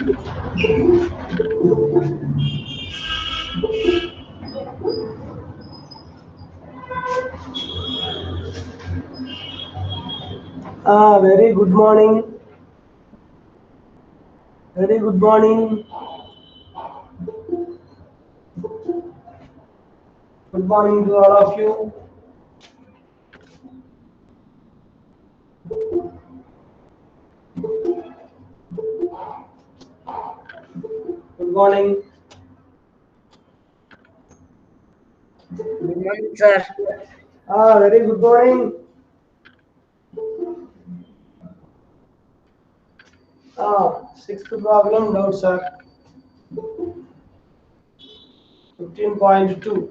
Very good morning. Very good morning. Good morning to all of you. Good morning. Good morning, sir. Very good morning. Sixth problem, note sir. 15.2.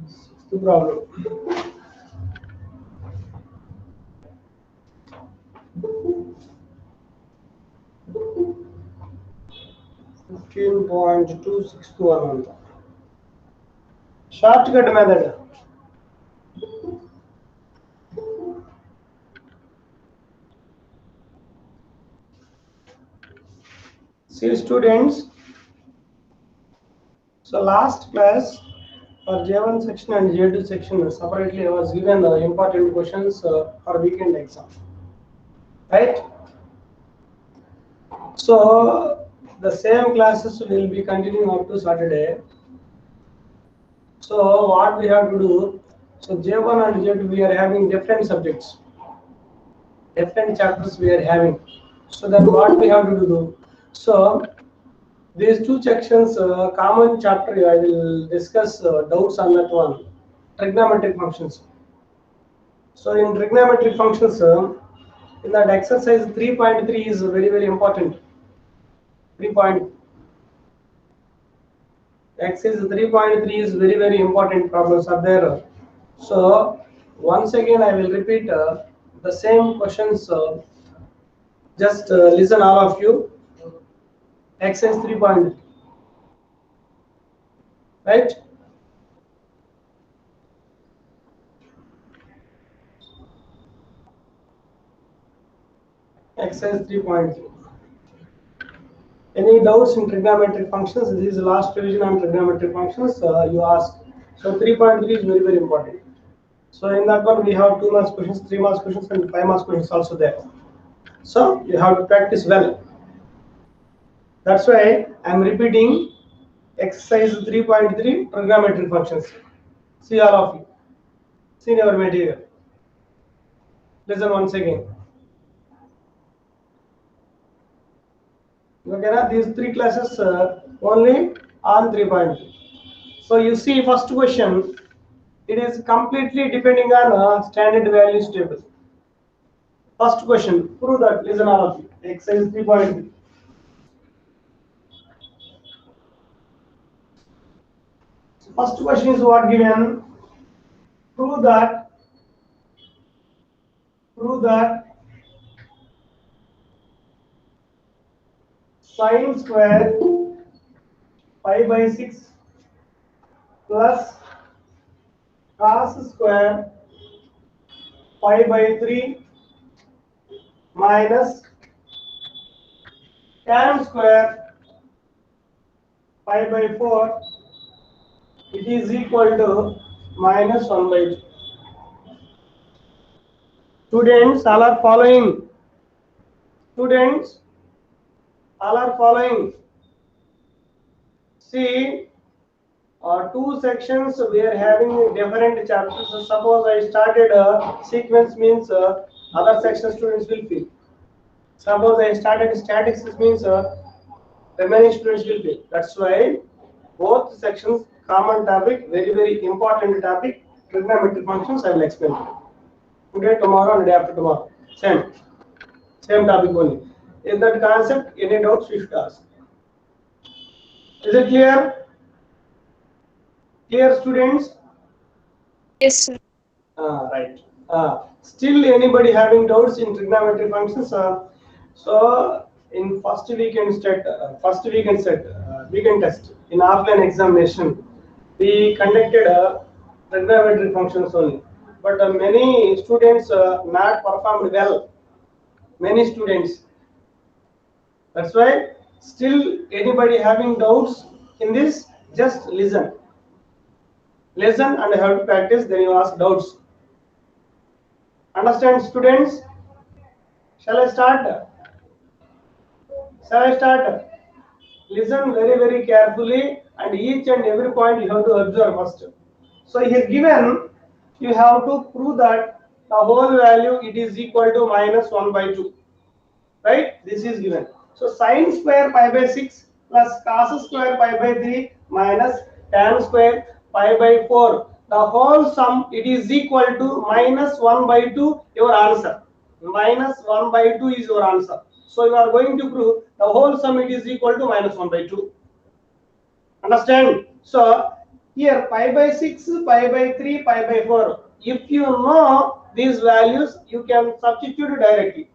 Sixth problem. .261 shortcut method. See students, so last class for J1 section and J2 section separately I was given important questions for weekend exam, right? So the same classes will be continuing up to Saturday. So what we have to do, so J1 and J2 we are having different subjects, different chapters we are having. So then what we have to do, so these two sections, common chapter I will discuss doubts on that one, trigonometric functions. So in trigonometric functions, in that exercise 3.3 is very important. 3. Exercise 3.3 is very important problems are there. So once again I will repeat the same questions. Just listen all of you. Exercise 3. Right? Exercise 3.3. Any doubts in trigonometric functions? This is the last revision on trigonometric functions. You ask. So 3.3 is very important. So in that one we have 2 marks questions, 3 marks questions, and 5 marks questions also there. So you have to practice well. That's why I am repeating exercise 3.3 trigonometric functions. See all of you. See our material. Listen once again. Okay, now these 3 classes only on 3.3. So you see first question, it is completely depending on standard values table. First question, prove that. Listen all of you. Exercise 3.3. First question is what given? Prove that sine square pi by 6 plus cos square pi by 3 minus tan square pi by 4, it is equal to minus 1 by 2. Students, all are following. Students, all are following. See, 2 sections we are having different chapters. So suppose I started a sequence means other section students will feel. Suppose I started statics means remaining students will feel. That's why both sections common topic, very important topic, trigonometric functions I will explain today, tomorrow and day after tomorrow. Same topic only. In that concept, any doubts you should ask. Is it clear? Clear, students? Yes, sir. Right. Still anybody having doubts in trigonometric functions? So in weekend test in offline examination, we conducted trigonometric functions only. but many students not performed well. Many students. That's why still anybody having doubts in this, just listen. Listen and have to practice, then you ask doubts. Understand, students? Shall I start? Shall I start? Listen very carefully, and each and every point you have to observe first. So here given, you have to prove that the whole value it is equal to minus 1 by 2. Right? This is given. So sine square pi by 6 plus cos square pi by 3 minus tan square pi by 4. The whole sum it is equal to minus 1 by 2, your answer. Minus 1 by 2 is your answer. So you are going to prove the whole sum it is equal to minus 1 by 2. Understand? So here pi by 6, pi by 3, pi by 4. If you know these values, you can substitute directly.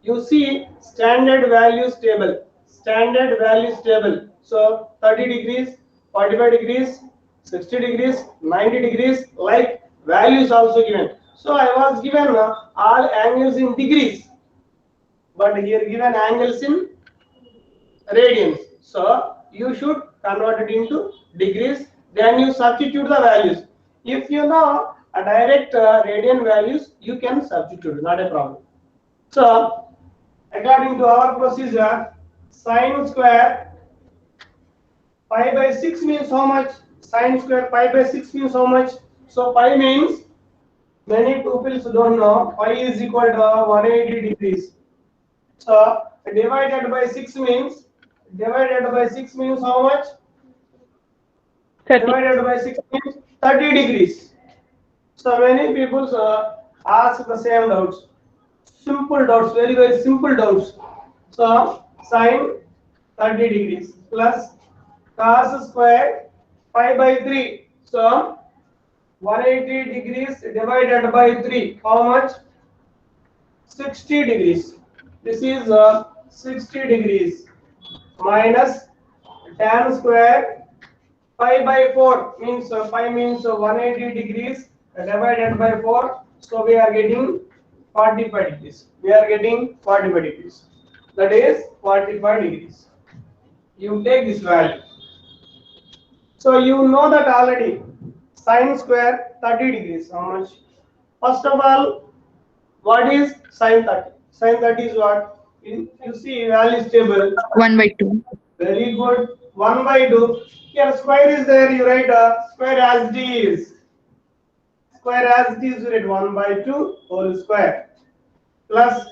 You see standard values table. Standard values table. So 30 degrees, 45 degrees, 60 degrees, 90 degrees, like values also given. So I was given all angles in degrees, but here given angles in radians. So you should convert it into degrees, then you substitute the values. If you know a direct radian values, you can substitute, not a problem. So according to our procedure, sine square pi by 6 means how much? Sine square pi by 6 means how much? So pi means, many pupils don't know, pi is equal to 180 degrees. So divided by 6 means, how much? 30. Divided by 6 means 30 degrees. So many people ask the same doubts. Simple doubts, very simple doubts. So sine 30 degrees plus cos square pi by 3. So 180 degrees divided by 3. How much? 60 degrees. This is 60 degrees minus tan square pi by 4 means pi means 180 degrees divided by 4. So we are getting 45 degrees. We are getting 45 degrees. That is 45 degrees. You take this value. So you know that already. Sine square 30 degrees. How much? First of all, what is sine 30? Sine 30 is what? You see value is table. 1 by 2. Very good. 1 by 2. Here square is there. You write square as it is. Square as it is. You write 1 by 2 whole square plus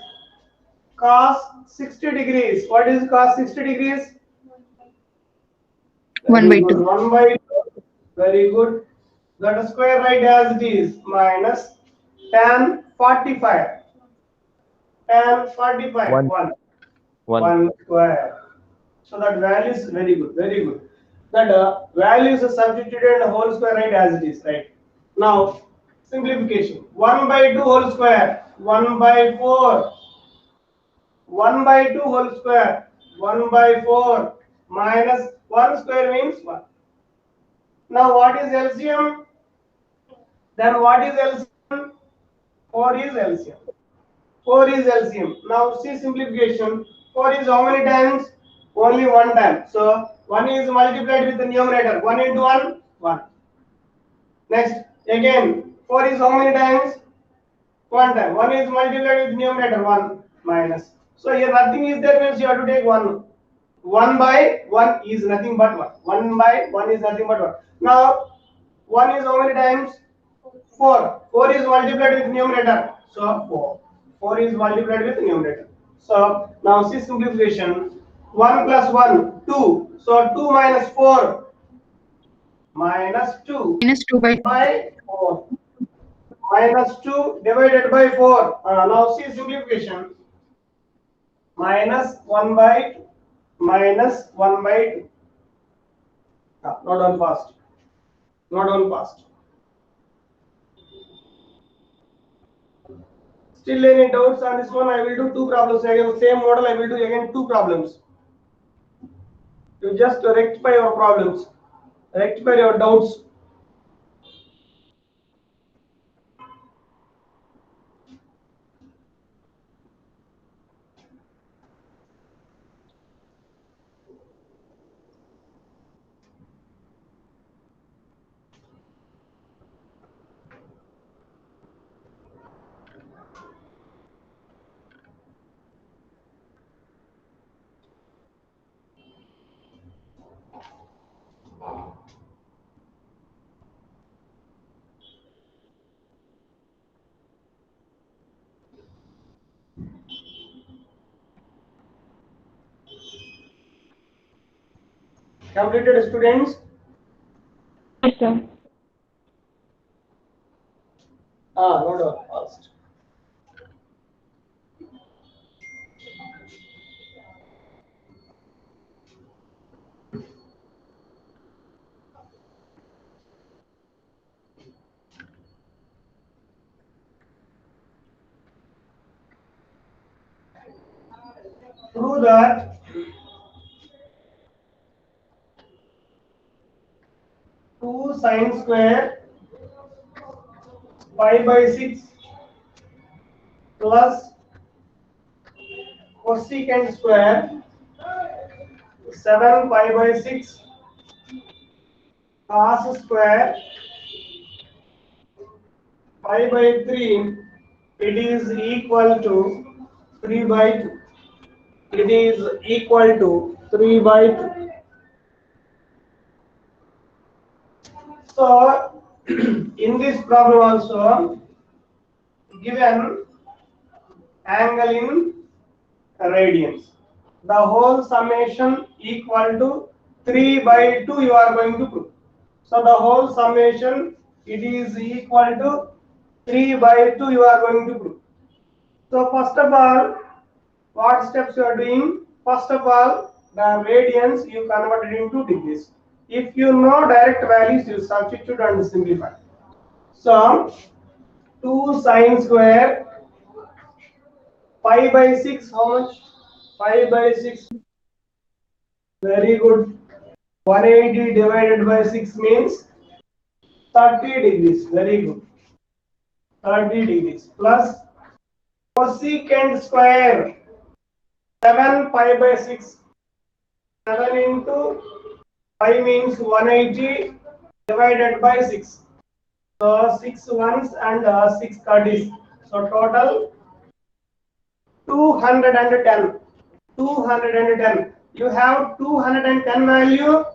cos 60 degrees. What is cos 60 degrees? 1 by 2. 1 by 2. Very good. That square right as it is minus tan 45. Tan 45. 1 square. So that value is very good. That value is substituted and whole square right as it is, right? Now simplification. 1 by 2 whole square. 1 by 4. 1 by 2 whole square. 1 by 4 minus 1 square means 1. Now what is LCM? Then what is LCM? 4 is LCM. 4 is LCM. Now see simplification. 4 is how many times? Only one time. So 1 is multiplied with the numerator. 1 into 1, 1. Next, again, 4 is how many times? One time. 1 is multiplied with numerator, 1 minus. So here nothing is there means you have to take 1. 1 by 1 is nothing but 1. 1 by 1 is nothing but 1. Now 1 is how many times? 4. 4 is multiplied with numerator. So 4. 4 is multiplied with numerator. So now see simplification. 1 plus 1, 2. So 2 minus 4. Minus 2. Minus 2 by 4. Minus 2 divided by 4. Now see simplification. Minus 1 by 2. Minus 1 by 2. Not on fast. Not on fast. Still any doubts on this one? I will do 2 problems again. Same model I will do again 2 problems. You just rectify your problems. Rectify your doubts. Completed, students? Yes, sir. No doubt. First. Prove that 2 sine square pi by 6 plus cosecant square 7 pi by 6 cos square pi by 3, it is equal to 3 by 2. It is equal to 3 by 2. So, in this problem also, given angle in radians, the whole summation equal to 3 by 2 you are going to prove. So, the whole summation, it is equal to 3 by 2 you are going to prove. So, first of all, what steps you are doing? First of all, the radians you converted into degrees. If you know direct values, you substitute and simplify. So 2 sine square pi by 6, how much? Pi by 6. Very good. 180 divided by 6 means 30 degrees. Very good. 30 degrees plus cosecant square 7 pi by 6. 7 into 5 means 180 divided by 6. So 6 ones and 6 thirties. So total 210. 210. You have 210 value.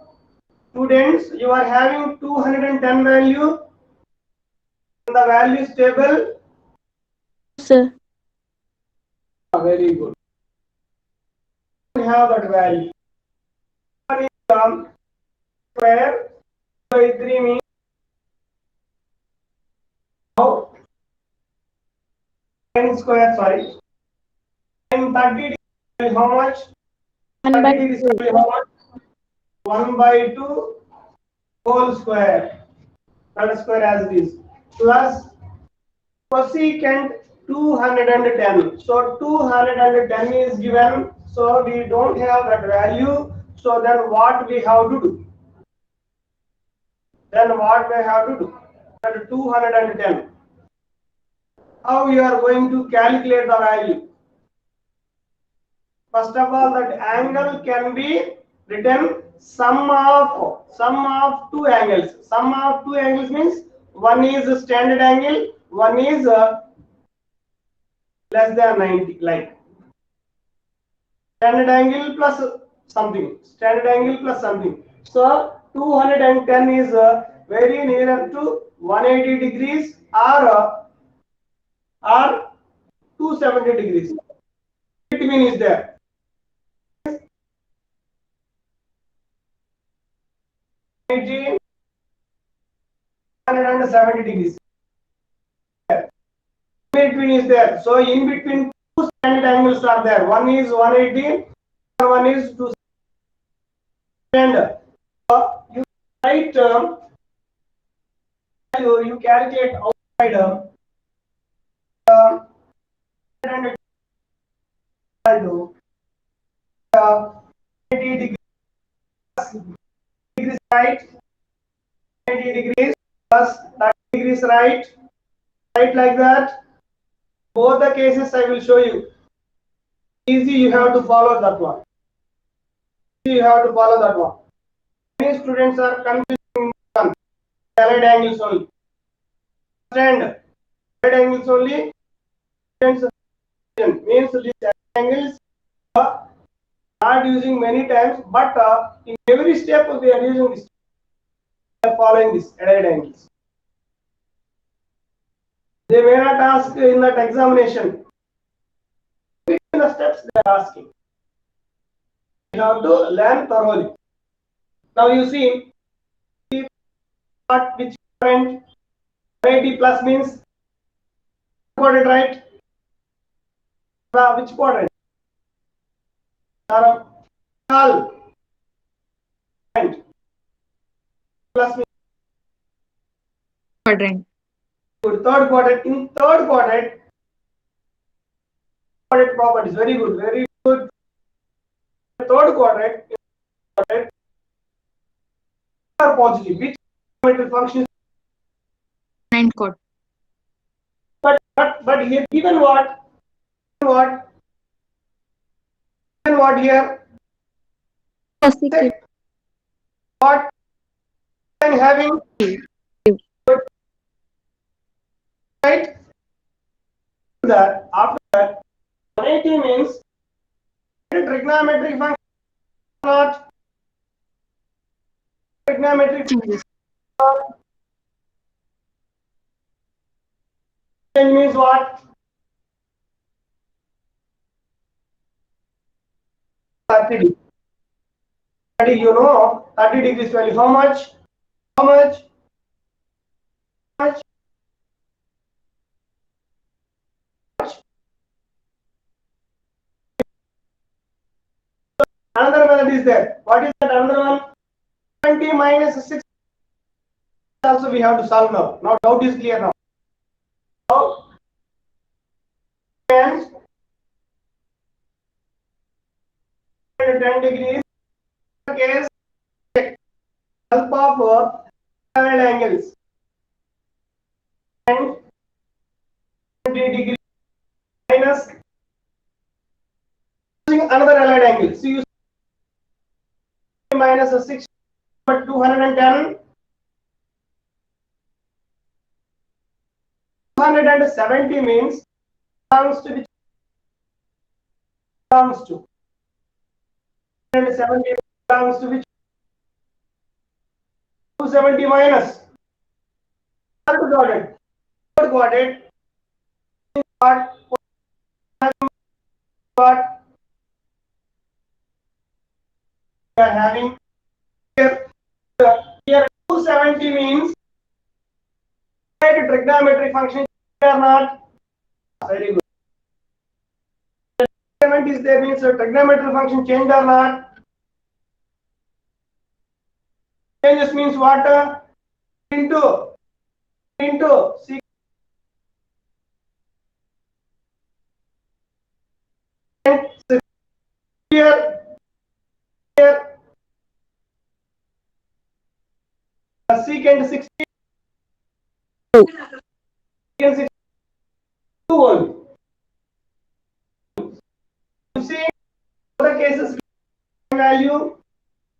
Students, you are having 210 value in the values table. Sir. Very good. You have that value. Square by 3 means how? N square, sorry. And 30 degree, how much? 1 by 30 degree 2. how much? 1 by 2 whole square. That square as it is. Plus cosecant 210. So 210 is given. So we don't have that value. So then what we have to do? Then what we have to do? That 210. How you are going to calculate the value? First of all, that angle can be written sum of two angles. Sum of two angles means one is a standard angle, one is less than 90, like standard angle plus something. Standard angle plus something. So 210 is very nearer to 180 degrees or 270 degrees. Between is there. 170 degrees. In between is there. So in between two standard angles are there. One is 180, one is 270. And you write you calculate outside 80 degrees right, 90 degrees plus 30 degrees right like that. Both the cases I will show you. Easy, you have to follow that one. You have to follow that one. Many students are confusing on allied angles only. Understand? Allied angles only. Means these angles are not using many times, but in every step we are using this. We are following this allied angles. They may not ask in that examination. In the steps they are asking. You have to learn thoroughly. Now you see what which quadrant 180 plus means quadrant, right? Which quadrant? Null plus means quadrant. good. Third quadrant. In third quadrant properties. Very good. Very good. Third quadrant are positive. Which geometric function? Ninth quadrant. But here given what? Given what here? What? And having right? That after that 180 means trigonometric function not trigonometric Changes. change means what? 30 degrees. 30, you know 30 degrees value. How much? How much? How much? Another method is there. What is that another one? 20 minus 6 also we have to solve now. Now doubt is clear now. Now and 10 degrees case help of parallel angles and 20 degrees minus using another allied angle. So you minus 6 but 210 270 means belongs to which belongs to 270 belongs to which 270 minus third quadrant what we are having here 270 means trigonometric function or not. Very good. Is there means a trigonometric function changed or not? Changes means what? Into see here secant 60 secant 62 only. You see other cases value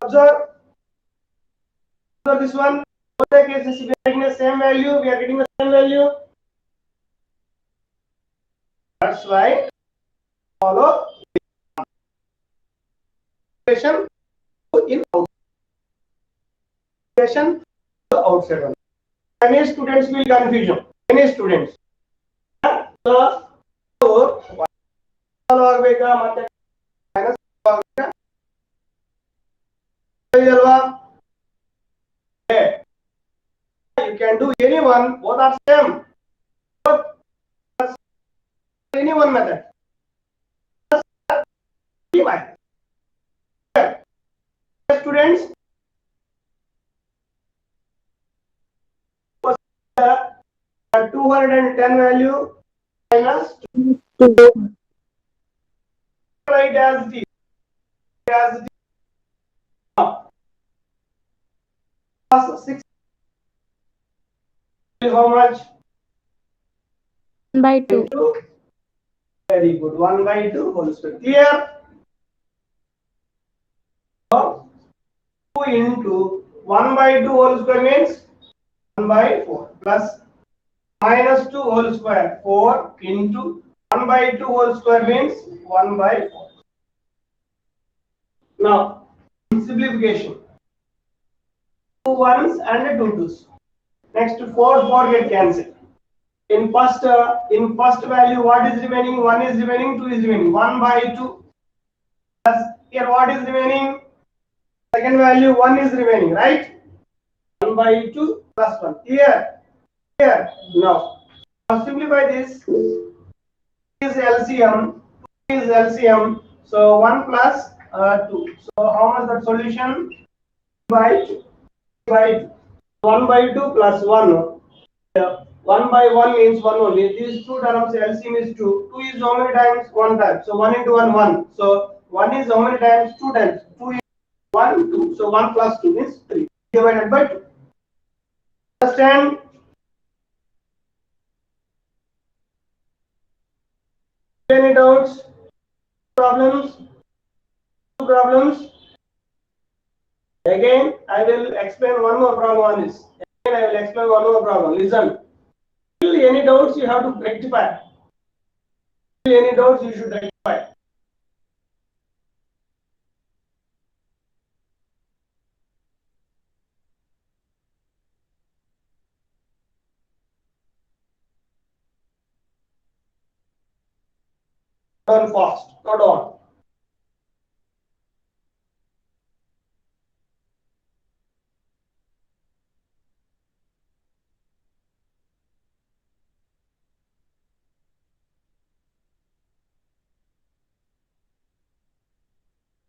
observe this one. Other cases we are getting the same value. We are getting the same value. That's why follow in outside one. Many students will confusion. Many students. So you can do any one. Both are same. Both any one method. Students, 210 value minus 2. Write as D. Plus 6. How much? 1 by 2. Very good. 1 by 2 whole square. Clear? 2 into 1 by 2 whole square means 1 by 4 plus minus 2 whole square 4 into 1 by 2 whole square means 1 by 4. Now simplification. 2 ones and 2 twos. Next 4 get cancelled. In first value what is remaining? 1 is remaining, 2 is remaining. 1 by 2 plus here what is remaining? Second value 1 is remaining, right? 1 by 2 plus 1. Here. Now simplify this. Is LCM. 2 is LCM. So 1 plus 2. So how much that solution? By 2. By 2. 1 by 2 plus 1. 1 by 1 means 1 only. These two terms LCM is 2. 2 is how many times? 1 time. So 1 into 1, 1. So 1 is how many times? 2 times. 2 is 1, 2. So 1 plus 2 is 3 divided by 2. Understand? Any doubts? Problems? Problems? Again, I will explain one more problem on this. Again, I will explain one more problem. Listen. Still any doubts you have to rectify. Still any doubts you should rectify. Turn fast. Not on.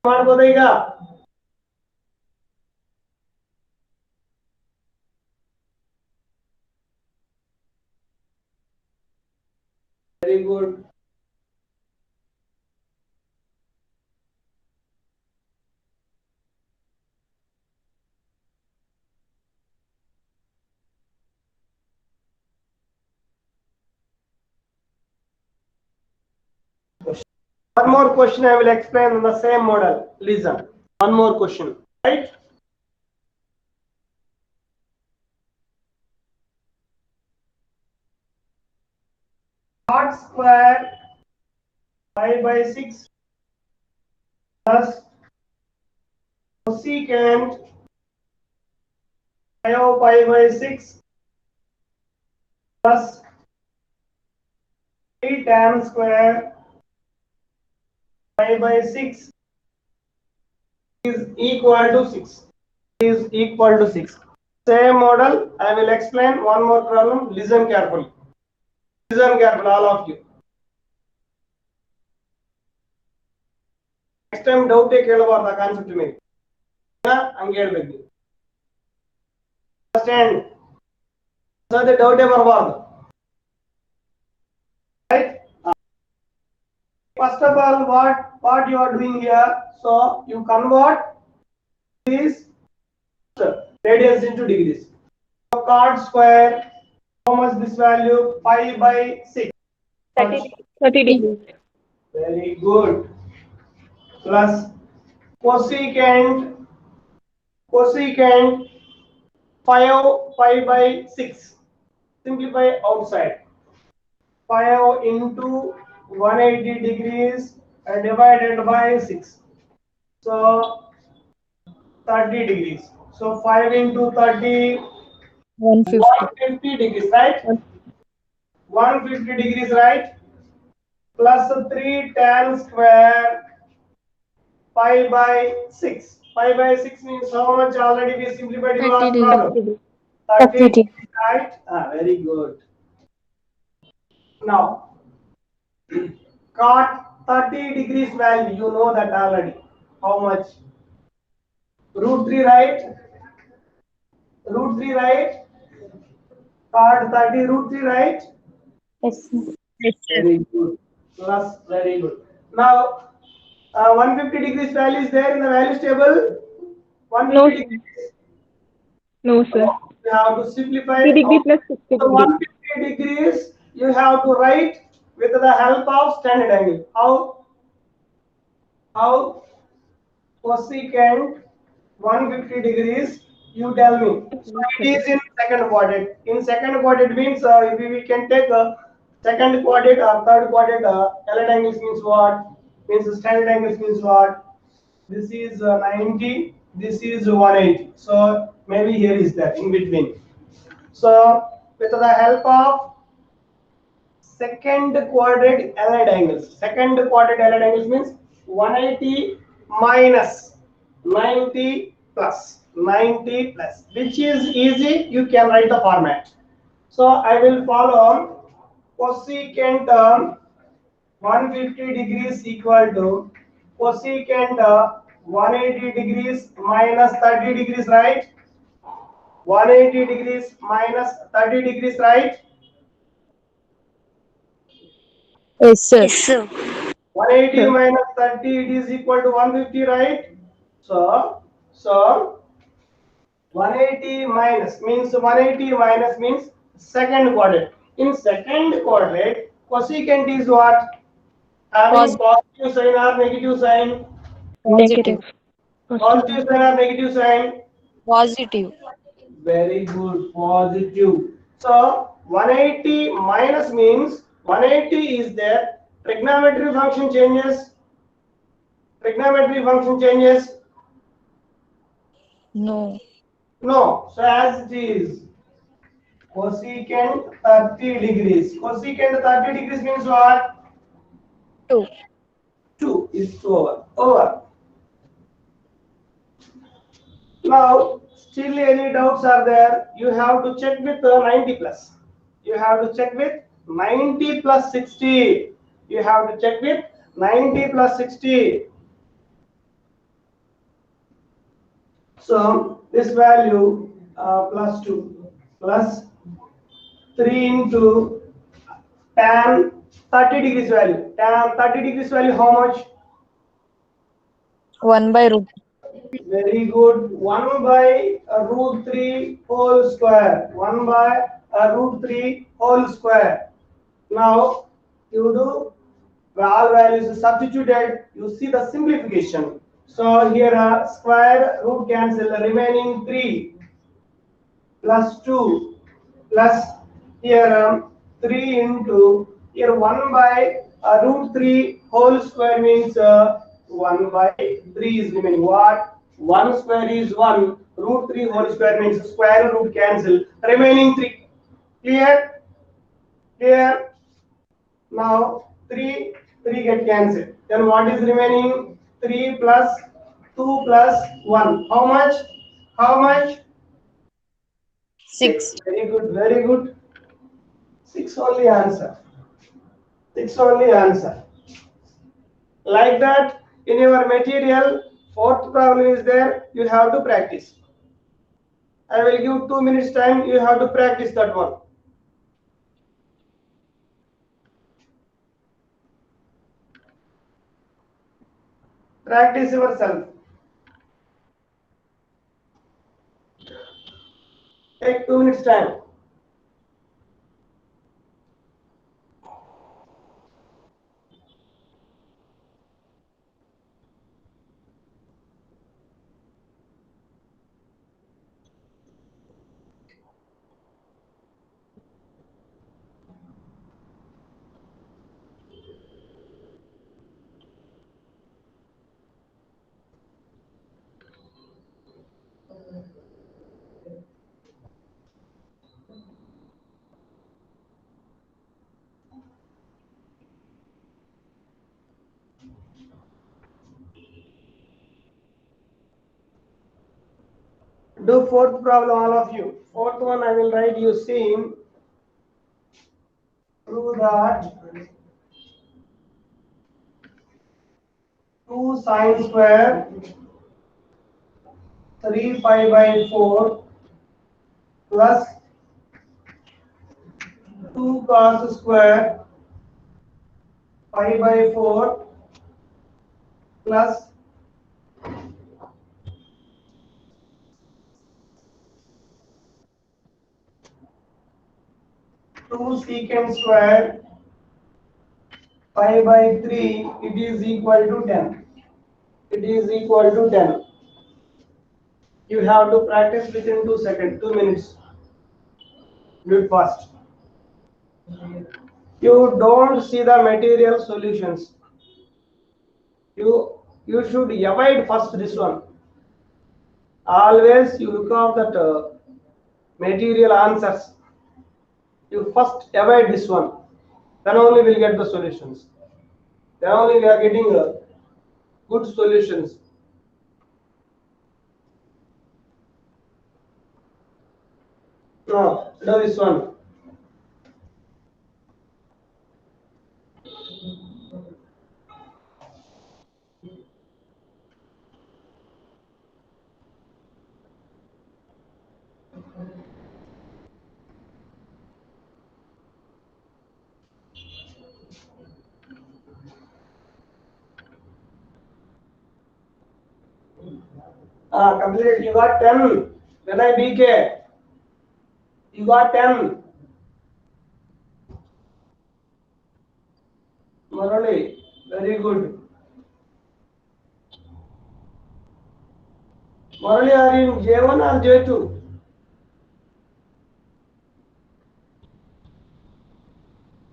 ಮಾಡ್ಬೋದಾ ಈಗ very good one more question I will explain in the same model. Listen, one more question, right? Cot square 5 by 6 plus cosecant 5 by 6 plus 3 tan square 5 by 6 is equal to 6. Is equal to 6. Same model. I will explain one more problem. Listen carefully. Listen carefully, all of you. Next time doubt ಕೇಳಬಾರ್ದು concept ಮೇಲೆ ಹಂಗೆ ಹೇಳ್ಬೇಕು. Understand? ಅದೇ ಡೌಟೇ ಬರಬಾರ್ದು. Right? First of all, what you are doing here? So you convert this radians into degrees. So cot square, how much this value? 5 by 6. 30 degrees. Very good. Plus cosecant 5 by 6. Simplify outside. 5 into 180 degrees divided by 6. So 30 degrees. So 5 into 30, 150 degrees, right? 150 degrees, right? Plus 3 tan square 5 by 6. 5 by 6 means how much already we simplified in last problem? 30 degrees, right? Very good. Now, cot 30 degrees value, you know that already. How much? Root 3, right? Root 3, right? Cot 30 root 3, right? Yes. Very good. Plus, very good. Now, 150 degrees value is there in the values table? 150 degrees. No, sir. You have to simplify. 30 degree plus 60 So degree. 150 degrees you have to write with the help of standard angle. How cosecant 150 degrees, you tell me. So it is in second quadrant. In second quadrant means we can take second quadrant or third quadrant. Allied angles means what? Means standard angles means what? This is 90. This is 180. So maybe here is that in between. So with the help of second quadrant allied angles. Second quadrant allied angles means 180 minus 90 plus 90 plus, which is easy. You can write the format. So I will follow cosecant 150 degrees equal to cosecant 180 degrees minus 30 degrees, right? 180 degrees minus 30 degrees, right? Yes, sir. Yes, sir. 180 Sir. minus 30, it is equal to 150, right? So 180 minus means second quadrant. In second quadrant, cosecant is what? Having positive sign or negative sign? Negative. Positive sign or negative sign? Positive. Very good, positive. So 180 minus means 180 is there. Trigonometry function changes. Trigonometry function changes. No. No. So as it is, cosecant 30 degrees. Cosecant 30 degrees means what? 2. 2 is over. Over. Now, still any doubts are there? You have to check with 90 plus. You have to check with 90 plus 60. You have to check with 90 plus 60. So this value plus 2 plus 3 into tan 30 degrees value. Tan 30 degrees value how much? 1 by root. Very good. 1 by root 3 whole square. 1 by root 3 whole square. Now you do all values substituted. You see the simplification. So here square root cancel, remaining 3 plus 2 plus here 3 into here 1 by root 3 whole square means 1 by 3 is remaining. What? 1 square is 1, root 3 whole square means square root cancel, remaining 3. Clear? Clear? Now 3 get cancelled. Then what is remaining? 3 plus 2 plus 1. How much? How much? 6. 6. Very good, very good. 6 only answer. 6 only answer. Like that, in your material, fourth problem is there. You have to practice. I will give 2 minutes time. You have to practice that one. Practice yourself. Take 2 minutes time. Do fourth problem, all of you. Fourth one I will write you same. Prove that 2 sine square 3 pi by 4 plus 2 cos square pi by 4 plus 2 secant square pi by 3, it is equal to 10. It is equal to 10. You have to practice within 2 seconds, 2 minutes. Do it fast. You don't see the material solutions. You should avoid first this one. Always you look out that material answers. You first avoid this one. Then only we'll get the solutions. Then only we are getting good solutions. No, do this one. Completed. You got 10. Then I BK. You got 10. Morally, very good. Morally, are you in J1 or J2?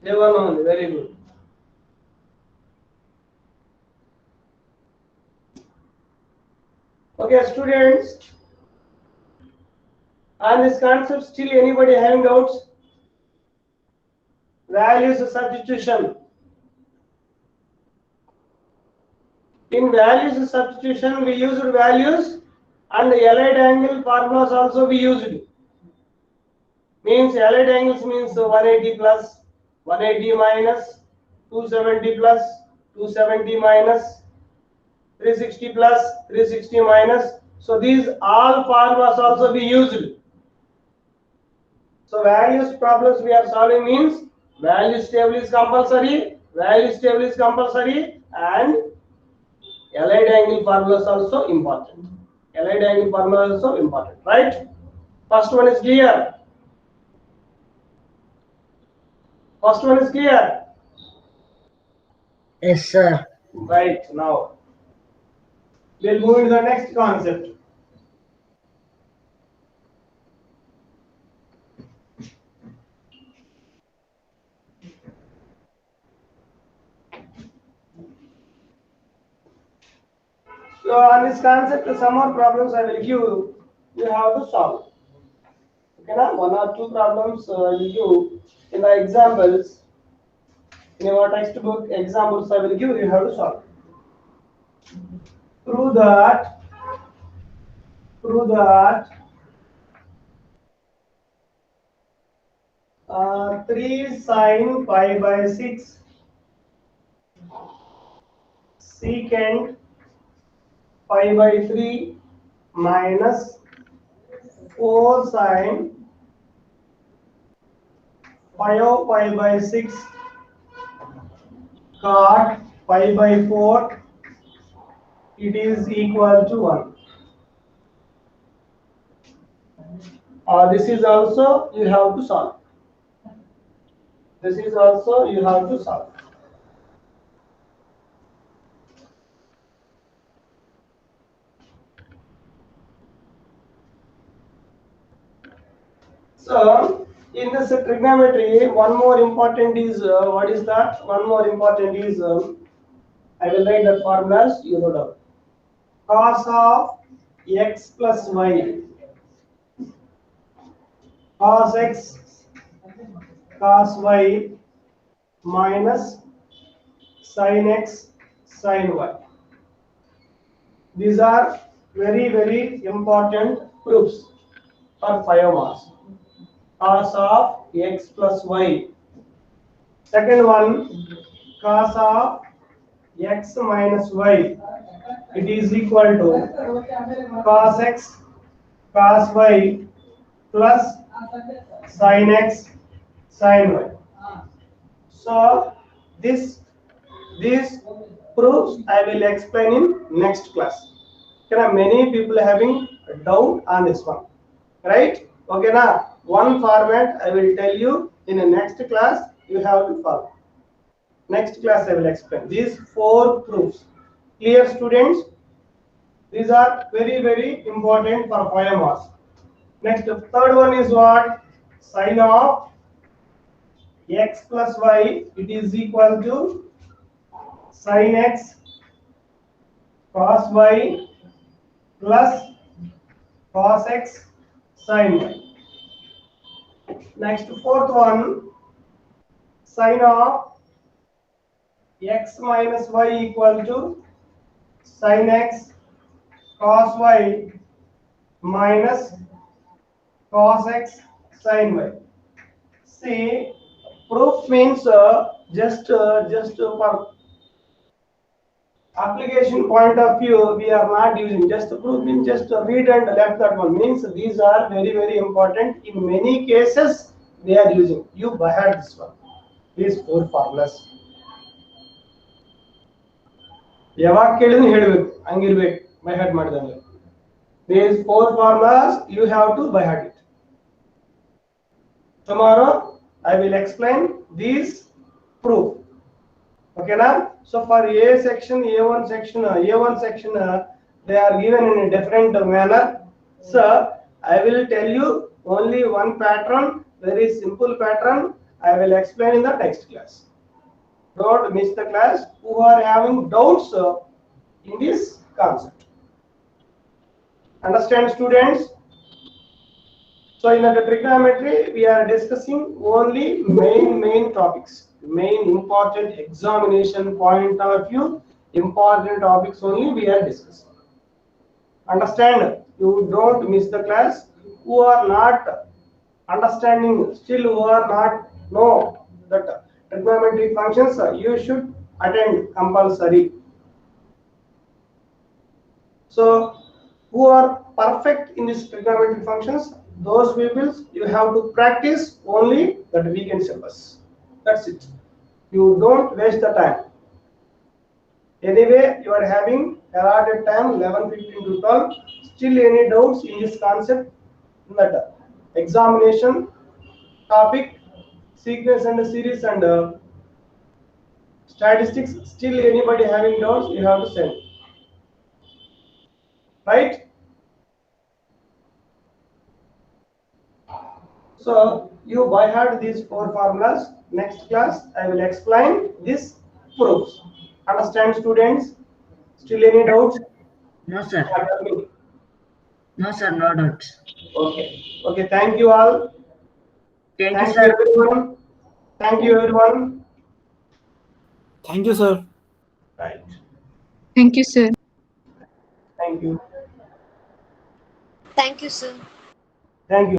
J1 only, very good. Okay, students, on this concept, still anybody having doubts? Values substitution. In values substitution, we used values and allied angle formulas also we used. Means allied angles means 180 plus, 180 minus, 270 plus, 270 minus, 360 plus, 360 minus. So these all formulas also be used. So values problems we are solving means values table is compulsory, values table is compulsory, and allied angle formula is also important. Allied angle formula is also important, right? First one is clear. First one is clear. Yes, sir. Right, now we'll move to the next concept. So on this concept, some more problems I will give you. You have to solve. Okay, now one or two problems I will give in the examples. In your textbook examples I will give. You have to solve. Prove that 3 sine pi by 6 secant pi by 3 minus 4 sine pi by 6 cot pi by 4, it is equal to 1. This is also you have to solve. This is also you have to solve. So in this trigonometry, one more important is what is that? One more important is I will write the formulas. You know down. Cos of x plus y, cos x, cos y minus sin x, sin y. These are very important proofs for 5 marks. Cos of x plus y. Second one, cos of x minus y. It is equal to cos x, cos y plus sin x, sin y. So these proofs I will explain in next class. Okay, many people having doubt on this one, right? Okay, now one format I will tell you in the next class. You have to follow. Next class I will explain these 4 proofs. Clear, students? These are very important for 5 marks. Next, third one is what? Sin of x plus y, it is equal to sin x cos y plus cos x sin y. Next, fourth one, sin of x minus y equal to sin x cos y minus cos x Sin y. See, proof means just for application point of view, we are not using just proof means just read and left that one means these are very important. In many cases, they are using. You by heart this one. These four formulas. ಯಾವಾಗ ಕೇಳಿದ್ರು ಹೇಳಬೇಕು ಹಂಗಿರ್ಬೇಕು by heart ಮಾಡಿದಂಗೆ. These four formulas you have to by heart it. Tomorrow I will explain these proof. Okay now? So for A1 section, they are given in a different manner. So I will tell you only one pattern, very simple pattern. I will explain in the next class. Don't miss the class. Who are having doubts in this concept? Understand, students? So in the trigonometry, we are discussing only main topics, main important examination point of view, important topics only we are discussing. Understand? You don't miss the class. Who are not understanding, still who are not know that trigonometry functions, you should attend compulsory. So who are perfect in this trigonometry functions, those people you have to practice only that weekend syllabus. That's it. You don't waste the time. Anyway, you are having allotted time 11:15 to 12. Still any doubts in this concept? That examination topic, sequence and series and statistics. Still anybody having doubts? You have to send. Right? So you by heart these four formulas. Next class I will explain these proofs. Understand, students? Still any doubts? No, sir. No, sir. No doubts. Okay. Thank you all. Thank you, Thank sir. you everyone. Thank you everyone. Thank you, sir. Right. Thank you, sir. Thank you. Thank you, sir. Thank you.